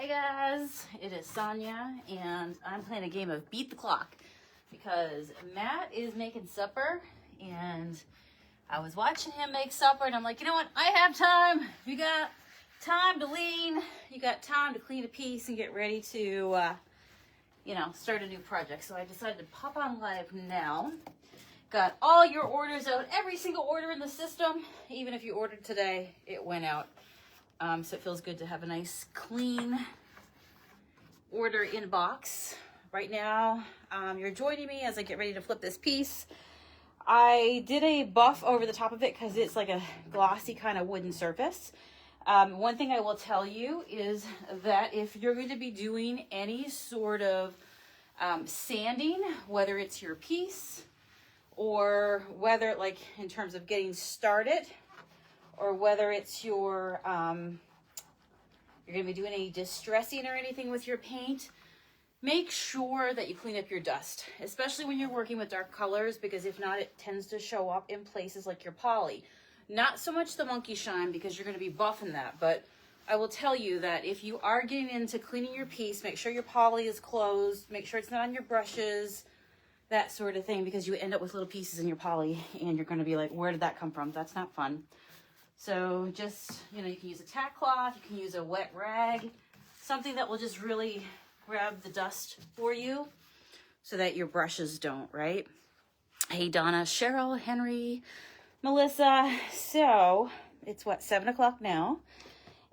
Hey guys, it is Sonia, and I'm playing a game of Beat the Clock because Matt is making supper, and I was watching him make supper, and I'm like, you know what? I have time. You got time to lean. You got time to clean a piece and get ready to, start a new project. So I decided to pop on live now. Got all your orders out, every single order in the system. Even if you ordered today, it went out. So it feels good to have a nice clean order inbox. Right now, you're joining me as I get ready to flip this piece. I did a buff over the top of it because it's like a glossy kind of wooden surface. One thing I will tell you is that if you're going to be doing any sort of sanding, whether it's your piece or whether like in terms of getting started, or whether it's your, you're going to be doing any distressing or anything with your paint, make sure that you clean up your dust, especially when you're working with dark colors, because if not, it tends to show up in places like your poly. Not so much the monkey shine because you're going to be buffing that, but I will tell you that if you are getting into cleaning your piece, make sure your poly is closed, make sure it's not on your brushes, that sort of thing, because you end up with little pieces in your poly and you're going to be like, where did that come from? That's not fun. So just, you can use a tack cloth, you can use a wet rag, something that will just really grab the dust for you so that your brushes don't, right? Hey, Donna, Cheryl, Henry, Melissa. So it's 7 o'clock now,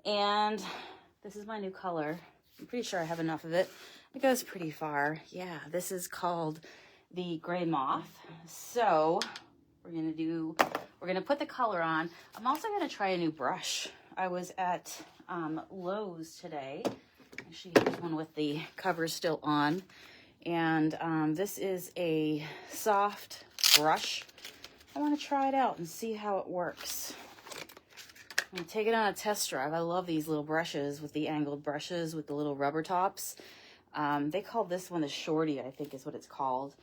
and this is my new color. I'm pretty sure I have enough of it. It goes pretty far. Yeah, this is called the Gray Moth. So we're gonna put the color on. I'm also gonna try a new brush. I was at Lowe's today. Actually, here's one with the cover still on. And this is a soft brush. I wanna try it out and see how it works. I'm gonna take it on a test drive. I love these little brushes with the angled brushes with the little rubber tops. They call this one the Shorty, I think is what it's called.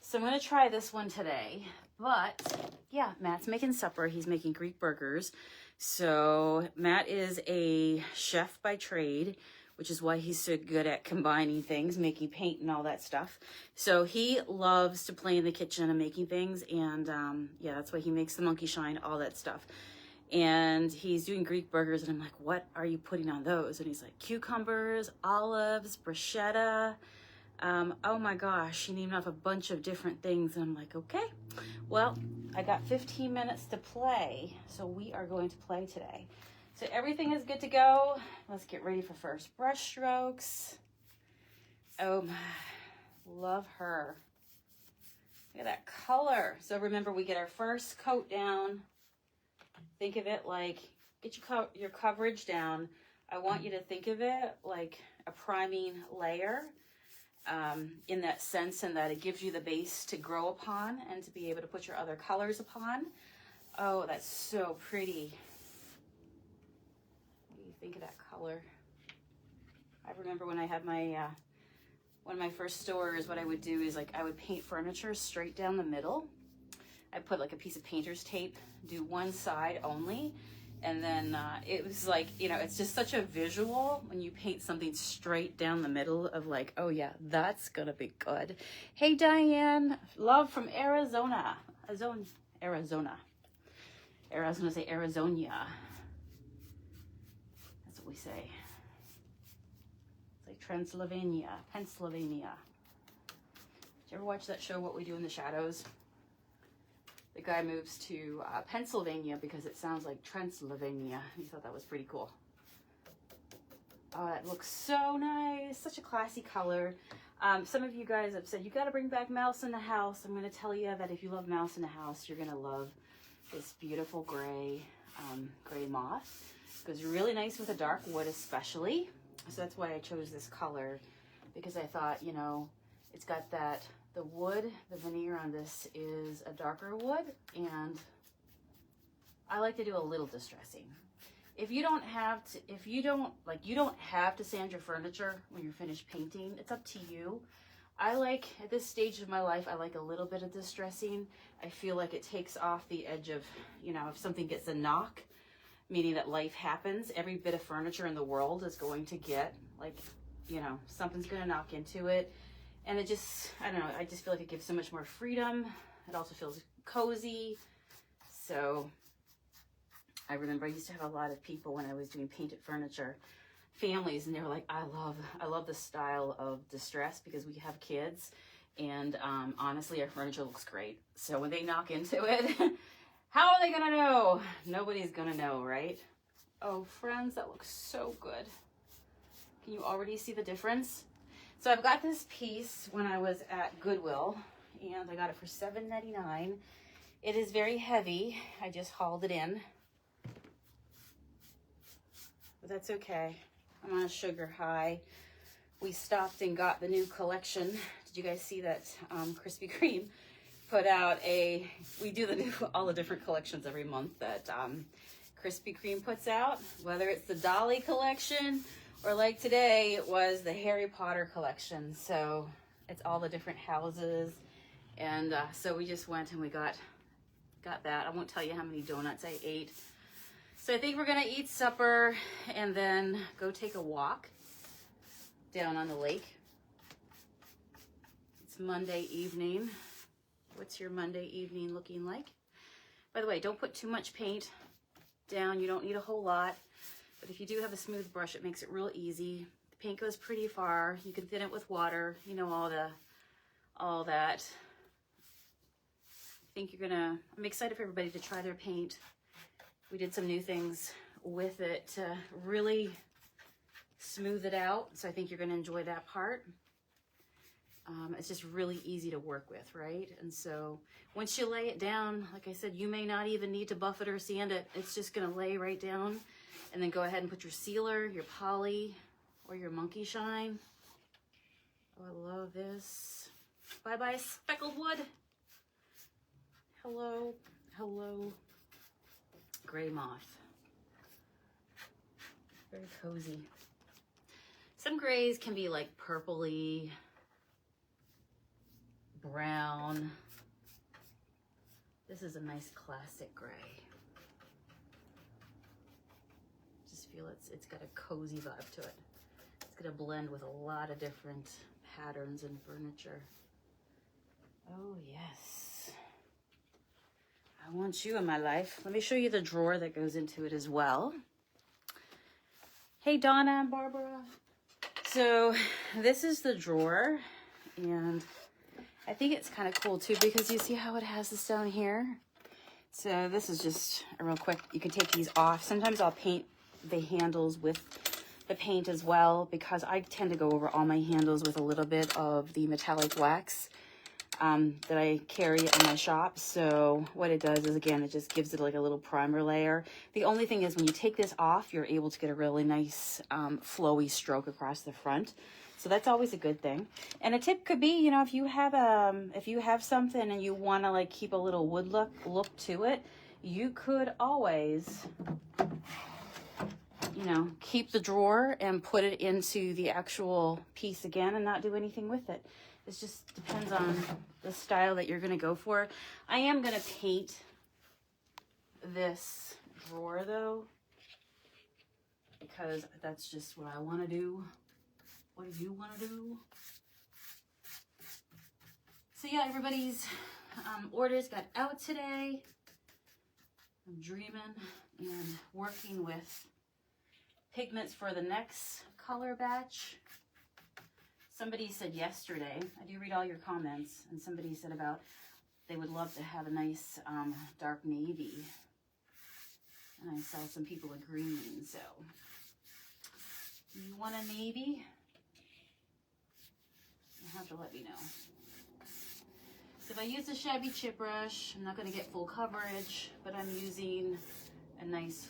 So I'm gonna try this one today. But yeah, Matt's making supper. He's making Greek burgers. So Matt is a chef by trade, which is why he's so good at combining things, making paint and all that stuff. So he loves to play in the kitchen and making things. And yeah, that's why he makes the monkey shine, all that stuff. And he's doing Greek burgers. And I'm like, what are you putting on those? And he's like, cucumbers, olives, bruschetta. Oh my gosh, he named off a bunch of different things. And I'm like, okay, well, I got 15 minutes to play. So we are going to play today. So everything is good to go. Let's get ready for first brush strokes. Oh my, love her. Look at that color. So remember, we get our first coat down. Think of it like, get your coverage down. I want you to think of it like a priming layer. In that sense, and that it gives you the base to grow upon and to be able to put your other colors upon. Oh, that's so pretty. What do you think of that color? I remember when I had my, one of my first stores, what I would do is like, I would paint furniture straight down the middle. I'd put like a piece of painter's tape, do one side only. And then it was like, it's just such a visual when you paint something straight down the middle of like, oh yeah, that's gonna be good. Hey, Diane, love from Arizona. Arizona. I was gonna say Arizonia. That's what we say. It's like Transylvania, Pennsylvania. Did you ever watch that show, What We Do in the Shadows? The guy moves to Pennsylvania because it sounds like Transylvania. He thought that was pretty cool. Oh, that looks so nice. Such a classy color. Some of you guys have said, you got to bring back Mouse in the House. I'm going to tell you that if you love Mouse in the House, you're going to love this beautiful gray, gray moth. It goes really nice with a dark wood especially. So that's why I chose this color, because I thought, it's got that, the wood, the veneer on this is a darker wood, and I like to do a little distressing. If you don't have to, you don't have to sand your furniture when you're finished painting. It's up to you. I like, at this stage of my life, I like a little bit of distressing. I feel like it takes off the edge of, if something gets a knock, meaning that life happens. Every bit of furniture in the world is going to get, like, you know, something's going to knock into it. And it just, I don't know, I just feel like it gives so much more freedom. It also feels cozy. So I remember I used to have a lot of people when I was doing painted furniture, families, and they were like, I love the style of distress because we have kids. And honestly, our furniture looks great. So when they knock into it, how are they gonna know? Nobody's gonna know, right? Oh, friends, that looks so good. Can you already see the difference? So I've got this piece when I was at Goodwill, and I got it for $7.99. It is very heavy. I just hauled it in. But that's okay. I'm on a sugar high. We stopped and got the new collection. Did you guys see that Krispy Kreme put out we do all the different collections every month that Krispy Kreme puts out, whether it's the Dolly collection or like today, it was the Harry Potter collection. So it's all the different houses. And so we just went and we got that. I won't tell you how many donuts I ate. So I think we're gonna eat supper and then go take a walk down on the lake. It's Monday evening. What's your Monday evening looking like? By the way, don't put too much paint down. You don't need a whole lot. But if you do have a smooth brush, it makes it real easy. The paint goes pretty far. You can thin it with water. You know, all that. I think I'm excited for everybody to try their paint. We did some new things with it to really smooth it out. So I think you're gonna enjoy that part. It's just really easy to work with, right? And so once you lay it down, like I said, you may not even need to buff it or sand it. It's just gonna lay right down. And then go ahead and put your sealer, your poly, or your monkey shine. Oh, I love this. Bye-bye, speckled wood. Hello, hello, gray moth. Very cozy. Some grays can be like purpley, brown. This is a nice classic gray. Just feel it's got a cozy vibe to it. It's gonna blend with a lot of different patterns and furniture. Oh yes. I want you in my life. Let me show you the drawer that goes into it as well. Hey Donna and Barbara. So this is the drawer, and I think it's kind of cool too because you see how it has this down here. So this is just a real quick, you can take these off. Sometimes I'll paint the handles with the paint as well because I tend to go over all my handles with a little bit of the metallic wax that I carry in my shop. So what it does is, again, it just gives it like a little primer layer. The only thing is when you take this off, you're able to get a really nice flowy stroke across the front. So that's always a good thing. And a tip could be, you know, if you have something and you want to like keep a little wood look to it, you could always, you know, keep the drawer and put it into the actual piece again and not do anything with it. It just depends on the style that you're going to go for. I am going to paint this drawer though, because that's just what I want to do. What do you want to do? So yeah, everybody's orders got out today. I'm dreaming and working with pigments for the next color batch. Somebody said yesterday, I do read all your comments, and somebody said about they would love to have a nice dark navy. And I saw some people agreeing, so you want a navy? You have to let me know. So if I use a shabby chip brush, I'm not going to get full coverage, but I'm using a nice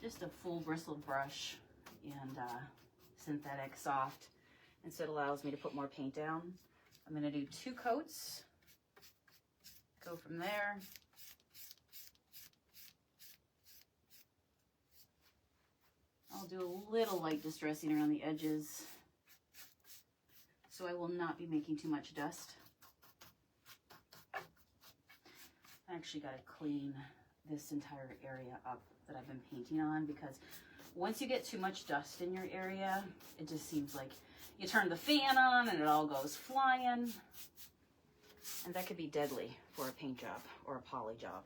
just a full bristled brush and synthetic soft, and so it allows me to put more paint down. I'm going to do 2 coats, go from there. I'll do a little light distressing around the edges so I will not be making too much dust. I actually got to clean this entire area up that I've been painting on, because once you get too much dust in your area, it just seems like you turn the fan on and it all goes flying. And that could be deadly for a paint job or a poly job.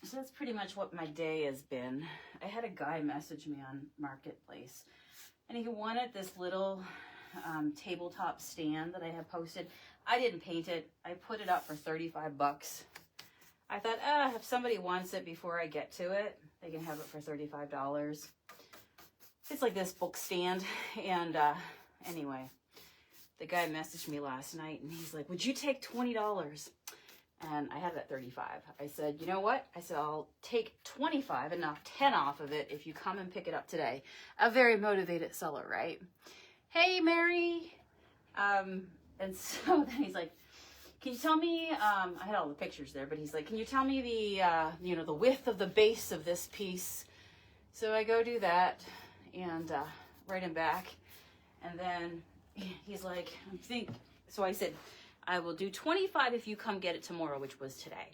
So that's pretty much what my day has been. I had a guy message me on Marketplace, and he wanted this little tabletop stand that I had posted. I didn't paint it. I put it up for 35 bucks. I thought, if somebody wants it before I get to it, they can have it for $35. It's like this book stand. And anyway, the guy messaged me last night and he's like, would you take $20? And I had it at 35. I said, you know what? I said, I'll take 25 and knock 10 off of it if you come and pick it up today. A very motivated seller, right? Hey, Mary. And so then he's like, can you tell me, I had all the pictures there, but he's like, can you tell me the, the width of the base of this piece? So I go do that and write him back. And then he's like, so I said, I will do 25 if you come get it tomorrow, which was today.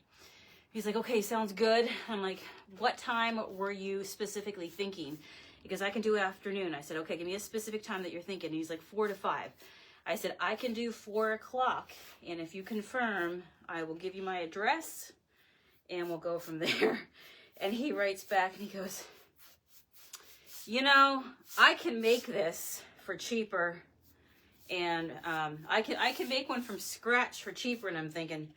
He's like, okay, sounds good. I'm like, what time were you specifically thinking? Because I can do afternoon. I said, okay, give me a specific time that you're thinking. And he's like, 4 to 5. I said, I can do 4 o'clock. And if you confirm, I will give you my address and we'll go from there. And he writes back and he goes, I can make this for cheaper. And I can make one from scratch for cheaper. And I'm thinking,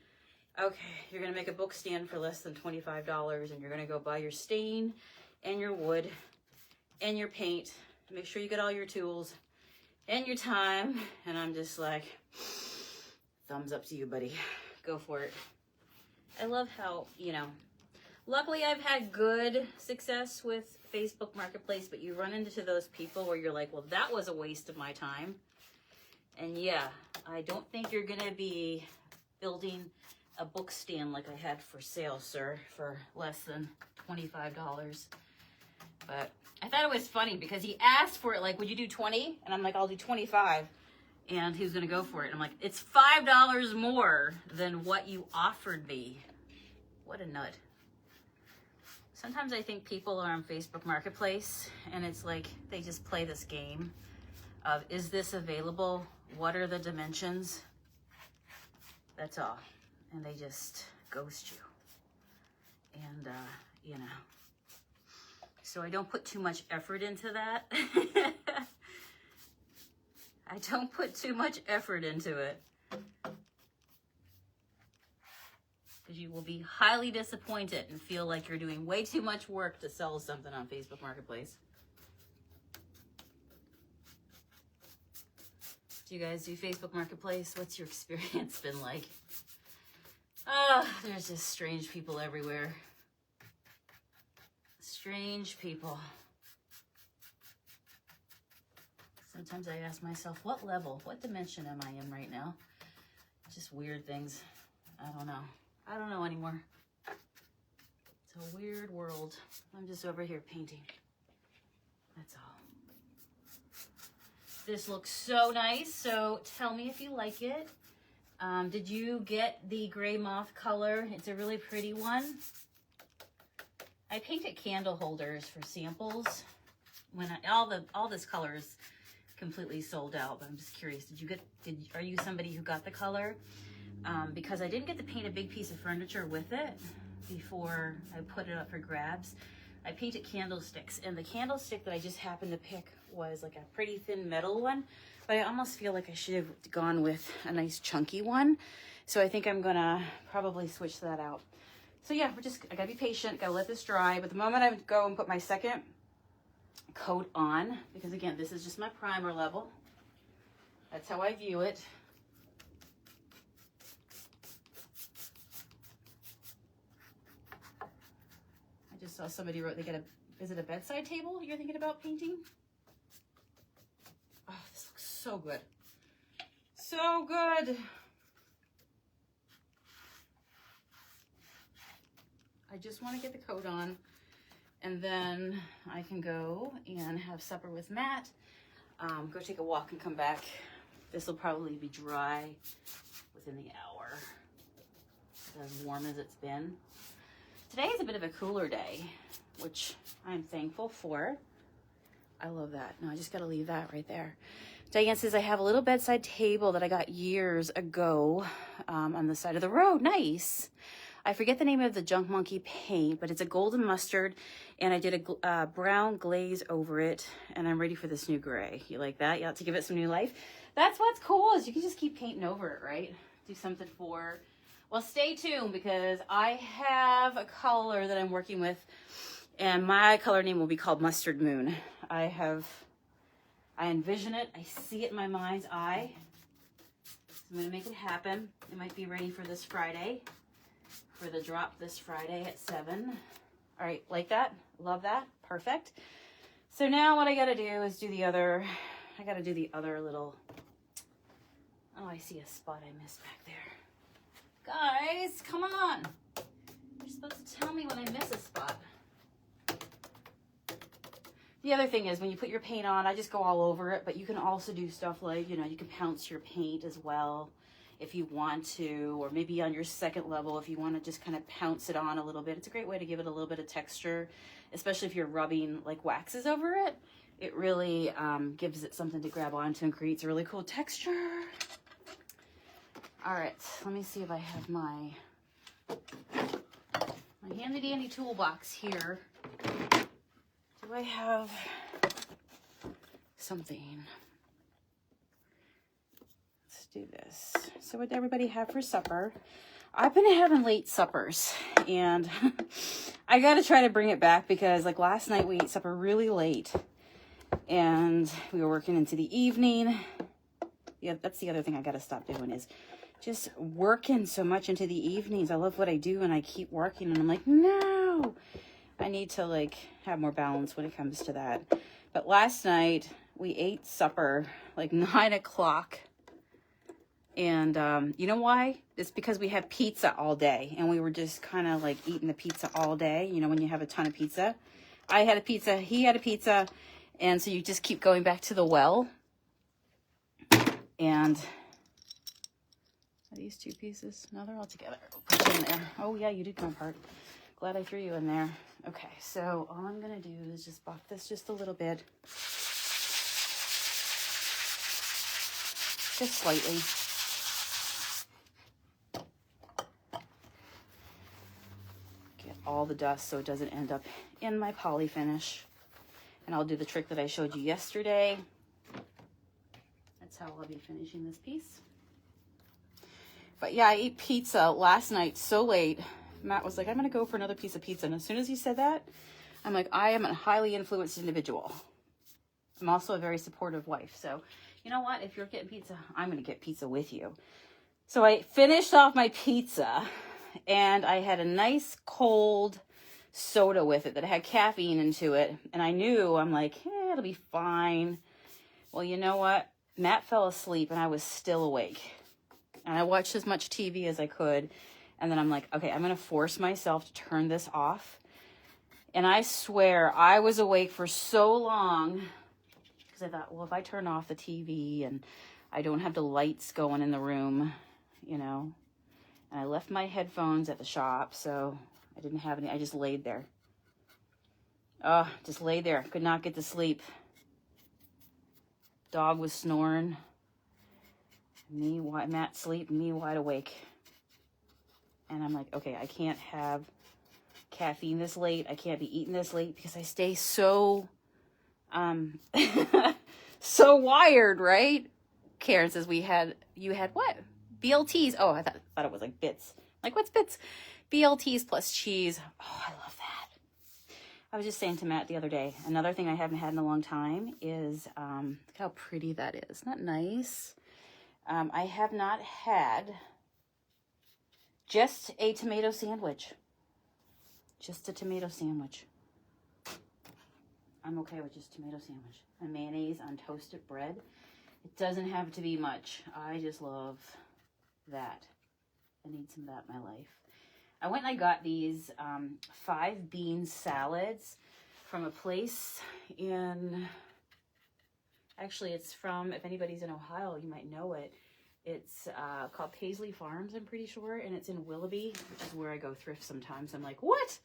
okay, you're going to make a book stand for less than $25. And you're going to go buy your stain and your wood and your paint. Make sure you get all your tools and your time. And I'm just like, thumbs up to you, buddy. Go for it. I love how, luckily I've had good success with Facebook Marketplace, but you run into those people where you're like, well, that was a waste of my time. And yeah, I don't think you're going to be building a book stand like I had for sale, sir, for less than $25. But I thought it was funny because he asked for it, like, would you do 20? And I'm like, I'll do 25. And he was going to go for it. And I'm like, it's $5 more than what you offered me. What a nut. Sometimes I think people are on Facebook Marketplace and it's like they just play this game of, is this available? What are the dimensions? That's all. And they just ghost you. And, so I don't put too much effort into that. I don't put too much effort into it. Because you will be highly disappointed and feel like you're doing way too much work to sell something on Facebook Marketplace. Do you guys do Facebook Marketplace? What's your experience been like? There's just strange people everywhere. Strange people. Sometimes I ask myself, what level, what dimension am I in right now? Just weird things. I don't know. I don't know anymore. It's a weird world. I'm just over here painting. That's all. This looks so nice, so tell me if you like it. Did you get the gray moth color? It's a really pretty one. I painted candle holders for samples. When all this color is completely sold out, but I'm just curious. Are you somebody who got the color? Because I didn't get to paint a big piece of furniture with it before I put it up for grabs. I painted candlesticks, and the candlestick that I just happened to pick was like a pretty thin metal one, but I almost feel like I should have gone with a nice chunky one. So I think I'm gonna probably switch that out. So yeah, I gotta be patient, gotta let this dry. But the moment I go and put my second coat on, because again, this is just my primer level. That's how I view it. I just saw somebody wrote is it a bedside table you're thinking about painting? Oh, this looks so good. So good. I just want to get the coat on, and then I can go and have supper with Matt, go take a walk and come back. This will probably be dry within the hour. As warm as it's been. Today is a bit of a cooler day, which I'm thankful for. I love that. No, I just got to leave that right there. Diane says, I have a little bedside table that I got years ago on the side of the road. Nice. I forget the name of the Junk Monkey paint, but it's a golden mustard, and I did a brown glaze over it, and I'm ready for this new gray. You like that? You have to give it some new life. That's what's cool, is you can just keep painting over it, right? Do something for... Well, stay tuned, because I have a color that I'm working with, and my color name will be called Mustard Moon. I envision it. I see it in my mind's eye. So I'm going to make it happen. It might be ready for this Friday, for the drop this Friday at 7. All right, like that? Love that. Perfect. So now what I got to do is do the other, I got to do the other little, oh, I see a spot I missed back there. Guys, come on. You're supposed to tell me when I miss a spot. The other thing is when you put your paint on, I just go all over it, but you can also do stuff like, you know, you can pounce your paint as well if you want to, or maybe on your second level if you want to just kind of pounce it on a little bit. It's a great way to give it a little bit of texture, especially if you're rubbing like waxes over it. It really gives it something to grab onto and creates a really cool texture. All right, let me see if I have my handy dandy toolbox here. Do I have something? Let's do this. So what did everybody have for supper? I've been having late suppers, and I got to try to bring it back, because like last night we ate supper really late and we were working into the evening. Yeah, that's the other thing I got to stop doing, is just working so much into the evenings. I love what I do and I keep working, and I'm like, no, I need to like have more balance when it comes to that. But last night we ate supper like 9 o'clock. And you know why? It's because we had pizza all day, and we were just kind of like eating the pizza all day. You know, when you have a ton of pizza. I had a pizza, he had a pizza, and so you just keep going back to the well. And are these 2 pieces? No, they're all together. I'll put you in there. Oh yeah, you did come apart. Glad I threw you in there. Okay, so all I'm gonna do is just buff this just a little bit. Just slightly. Get all the dust so it doesn't end up in my poly finish. And I'll do the trick that I showed you yesterday. That's how I'll be finishing this piece. But yeah, I ate pizza last night so late. Matt was like, I'm going to go for another piece of pizza. And as soon as he said that, I'm like, I am a highly influenced individual. I'm also a very supportive wife. So, you know what? If you're getting pizza, I'm going to get pizza with you. So I finished off my pizza, and I had a nice cold soda with it that had caffeine into it. And I knew, I'm like, it'll be fine. Well, you know what? Matt fell asleep, and I was still awake. And I watched as much TV as I could. And then I'm like, okay, I'm going to force myself to turn this off. And I swear I was awake for so long, because I thought, well, if I turn off the TV and I don't have the lights going in the room, you know, and I left my headphones at the shop, so I didn't have any. I just laid there. Oh, just laid there. Could not get to sleep. Dog was snoring. Matt sleep, me wide awake. And I'm like, okay, I can't have caffeine this late. I can't be eating this late, because I stay so, so wired, right? Karen says you had what? BLTs. Oh, I thought it was like bits. Like, what's bits? BLTs plus cheese. Oh, I love that. I was just saying to Matt the other day, another thing I haven't had in a long time is, look how pretty that is. Isn't that nice? I have not had just a tomato sandwich. Just a tomato sandwich. I'm okay with just tomato sandwich. And mayonnaise on toasted bread. It doesn't have to be much. I just love that. I need some of that in my life. I went and I got these 5 bean salads from a place in... Actually, it's from, if anybody's in Ohio, you might know it. It's called Paisley Farms, I'm pretty sure, and it's in Willoughby, which is where I go thrift sometimes. I'm like, what?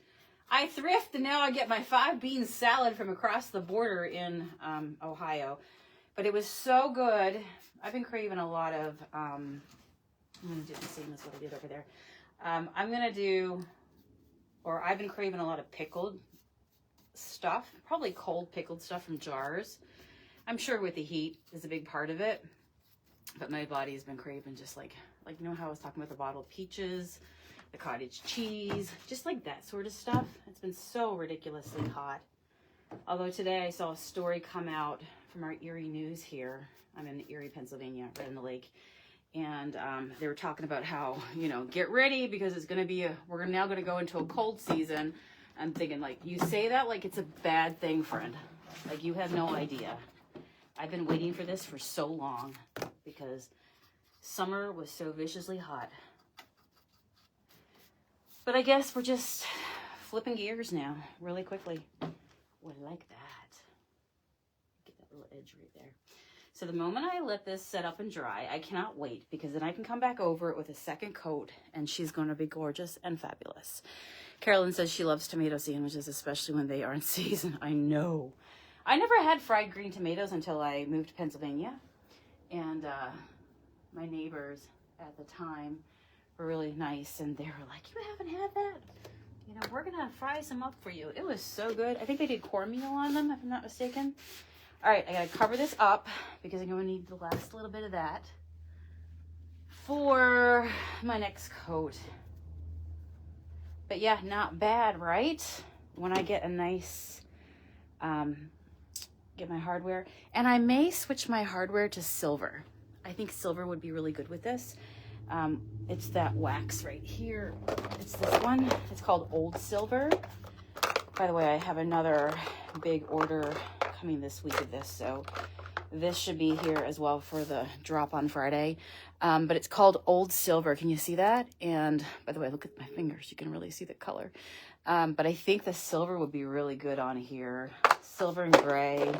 I thrift and now I get my 5-bean salad from across the border in Ohio. But it was so good. I've been craving a lot of, I'm going to do the same as what I did over there. I've been craving a lot of pickled stuff, probably cold pickled stuff from jars. I'm sure with the heat is a big part of it. But my body has been craving just like you know how I was talking about the bottled peaches, the cottage cheese, just like that sort of stuff. It's been so ridiculously hot. Although today I saw a story come out from our Erie News here. I'm in Erie, Pennsylvania, right on the lake. And they were talking about how, you know, get ready because it's going to be we're now going to go into a cold season. I'm thinking, like, you say that like it's a bad thing, friend. Like, you have no idea. I've been waiting for this for so long because summer was so viciously hot. But I guess we're just flipping gears now really quickly. Oh, I like that. Get that little edge right there. So the moment I let this set up and dry, I cannot wait because then I can come back over it with a second coat and she's going to be gorgeous and fabulous. Carolyn says she loves tomato sandwiches, especially when they are in season. I know. I never had fried green tomatoes until I moved to Pennsylvania. And my neighbors at the time were really nice. And they were like, you haven't had that? You know, we're going to fry some up for you. It was so good. I think they did cornmeal on them, if I'm not mistaken. All right, I got to cover this up because I'm going to need the last little bit of that for my next coat. But yeah, not bad, right? When I get a nice... get my hardware, and I may switch my hardware to silver. I think silver would be really good with this. It's that wax right here. It's this one. It's called Old Silver. By the way, I have another big order coming this week of this, so this should be here as well for the drop on Friday. But it's called Old Silver. Can you see that? And by the way, look at my fingers. You can really see the color. But I think the silver would be really good on here. Silver and gray,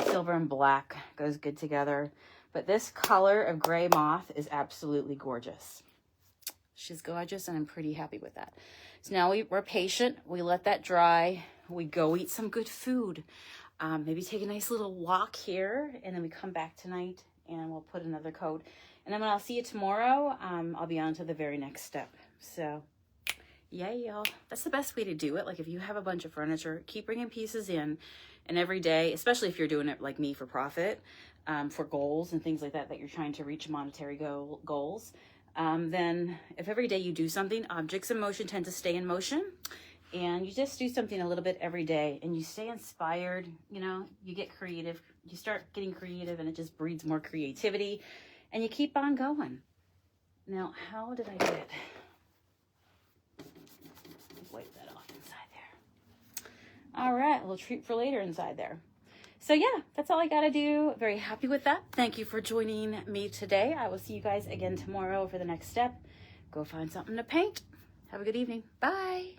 silver and black goes good together. But this color of gray moth is absolutely gorgeous. She's gorgeous, and I'm pretty happy with that. So now we're patient. We let that dry. We go eat some good food. Maybe take a nice little walk here, and then we come back tonight, and we'll put another coat. And then when I'll see you tomorrow, I'll be on to the very next step. So... yeah, y'all. That's the best way to do it. Like, if you have a bunch of furniture, keep bringing pieces in. And every day, especially if you're doing it like me for profit, for goals and things like that, that you're trying to reach monetary goals, then if every day you do something, objects in motion tend to stay in motion. And you just do something a little bit every day and you stay inspired, you know, you get creative. You start getting creative and it just breeds more creativity. And you keep on going. Now, how did I get... wipe that off inside there. All right, a little treat for later inside there. So yeah, that's all I gotta do. Very happy with that. Thank you for joining me today. I will see you guys again tomorrow for the next step. Go find something to paint. Have a good evening. Bye.